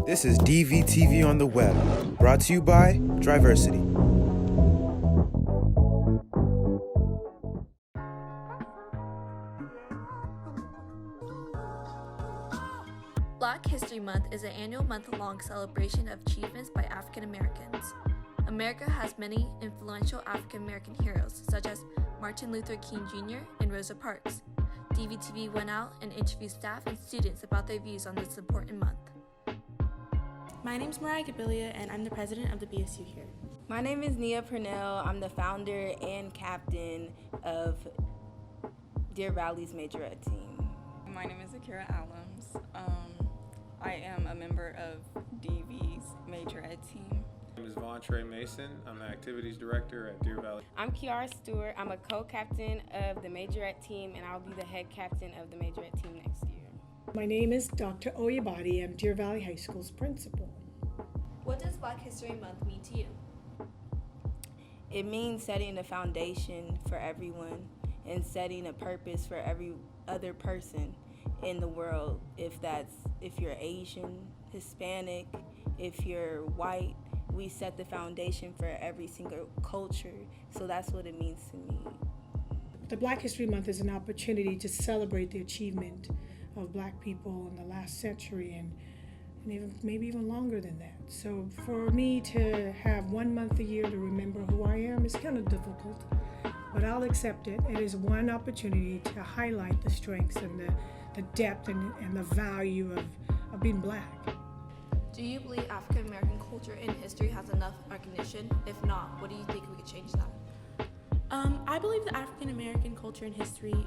This is DVTV on the web, brought to you by Driversity. Black History Month is an annual month-long celebration of achievements by African Americans. America has many influential African American heroes, such as Martin Luther King Jr. and Rosa Parks. DVTV went out and interviewed staff and students about their views on this important month. My name is Mariah Gabilia, and I'm the president of the BSU here. My name is Nia Purnell. I'm the founder and captain of Deer Valley's majorette team. My name is Akira Allums. I am a member of DV's majorette team. My name is Von Trey Mason. I'm the activities director at Deer Valley. I'm Kiara Stewart. I'm a co-captain of the majorette team, and I'll be the head captain of the majorette team next year. My name is Dr. Oyabadi. I'm Deer Valley High School's principal. What does Black History Month mean to you? It means setting a foundation for everyone and setting a purpose for every other person in the world. If you're Asian, Hispanic, if you're white, we set the foundation for every single culture. So that's what it means to me. The Black History Month is an opportunity to celebrate the achievement of Black people in the last century and even maybe even longer than that. So for me to have 1 month a year to remember who I am is kind of difficult, but I'll accept it. It is one opportunity to highlight the strengths and the depth and the value of being Black. Do you believe African American culture and history has enough recognition? If not, what do you think we could change that? I believe that African American culture and history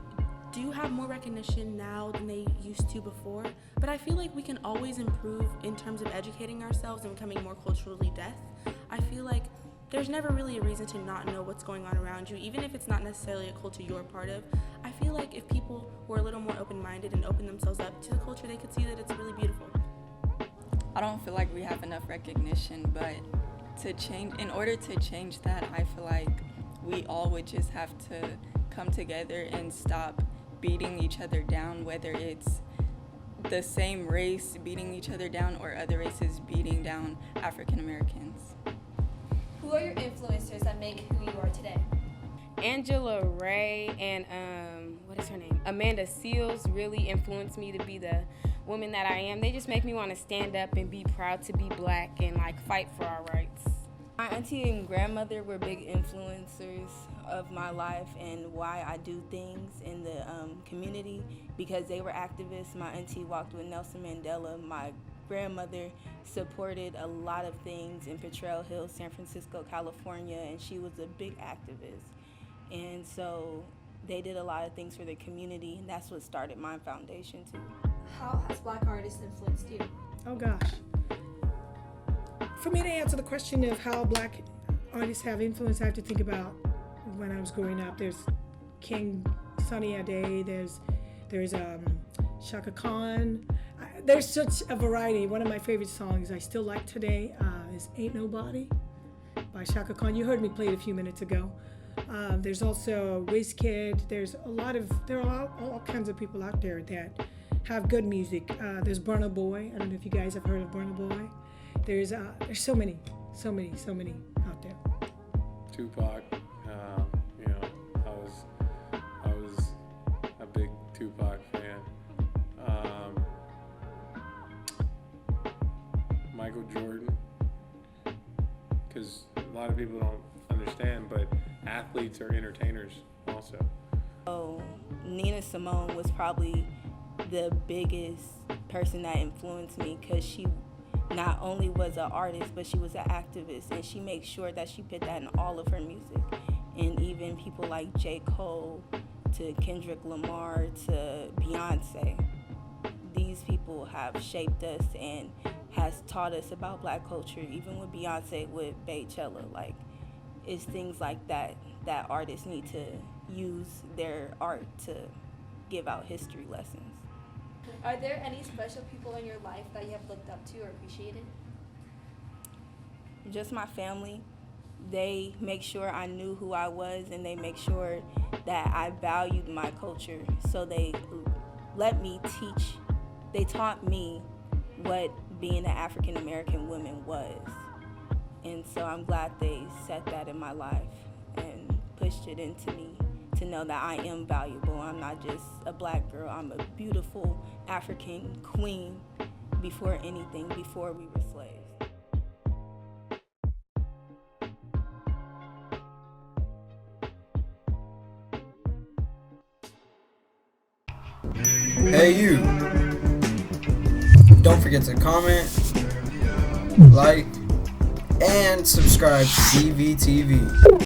do have more recognition now than they used to before, but I feel like we can always improve in terms of educating ourselves and becoming more culturally deft. I feel like there's never really a reason to not know what's going on around you, even if it's not necessarily a culture you're part of. I feel like if people were a little more open-minded and open themselves up to the culture, they could see that it's really beautiful. I don't feel like we have enough recognition, but in order to change that, I feel like we all would just have to come together and stop beating each other down, whether it's the same race beating each other down or other races beating down African Americans. Who are your influencers that make who you are today? Angela Ray and what is her name? Amanda Seals really influenced me to be the woman that I am. They just make me want to stand up and be proud to be Black and fight for our rights. My auntie and grandmother were big influencers of my life and why I do things in the community because they were activists. My auntie walked with Nelson Mandela. My grandmother supported a lot of things in Potrero Hills, San Francisco, California, and she was a big activist. And so they did a lot of things for the community, and that's what started my foundation too. How has Black artists influenced you? Oh gosh. For me to answer the question of how Black artists have influence, I have to think about when I was growing up. There's King Sunny Ade, there's Shaka Khan. There's such a variety. One of my favorite songs I still like today is Ain't Nobody by Shaka Khan. You heard me play it a few minutes ago. There's also WizKid. There are all kinds of people out there that have good music. There's Burna Boy. I don't know if you guys have heard of Burna Boy. There's so many out there. Tupac. I was a big Tupac fan. Michael Jordan, because a lot of people don't understand, but athletes are entertainers also. Oh, Nina Simone was probably the biggest person that influenced me because she not only was an artist, but she was an activist, and she makes sure that she put that in all of her music. And even people like J. Cole, to Kendrick Lamar, to Beyonce, these people have shaped us and has taught us about Black culture, even with Beyonce, with Beychella. It's things like that artists need to use their art to give out history lessons. Are there any special people in your life that you have looked up to or appreciated? Just my family. They make sure I knew who I was, and they make sure that I valued my culture. So they let me teach. They taught me what being an African American woman was. And so I'm glad they set that in my life and pushed it into me to know that I am valuable. I'm not just a black girl, I'm a beautiful African queen before anything, before we were slaves. Hey you! Don't forget to comment, like, and subscribe to DVTV.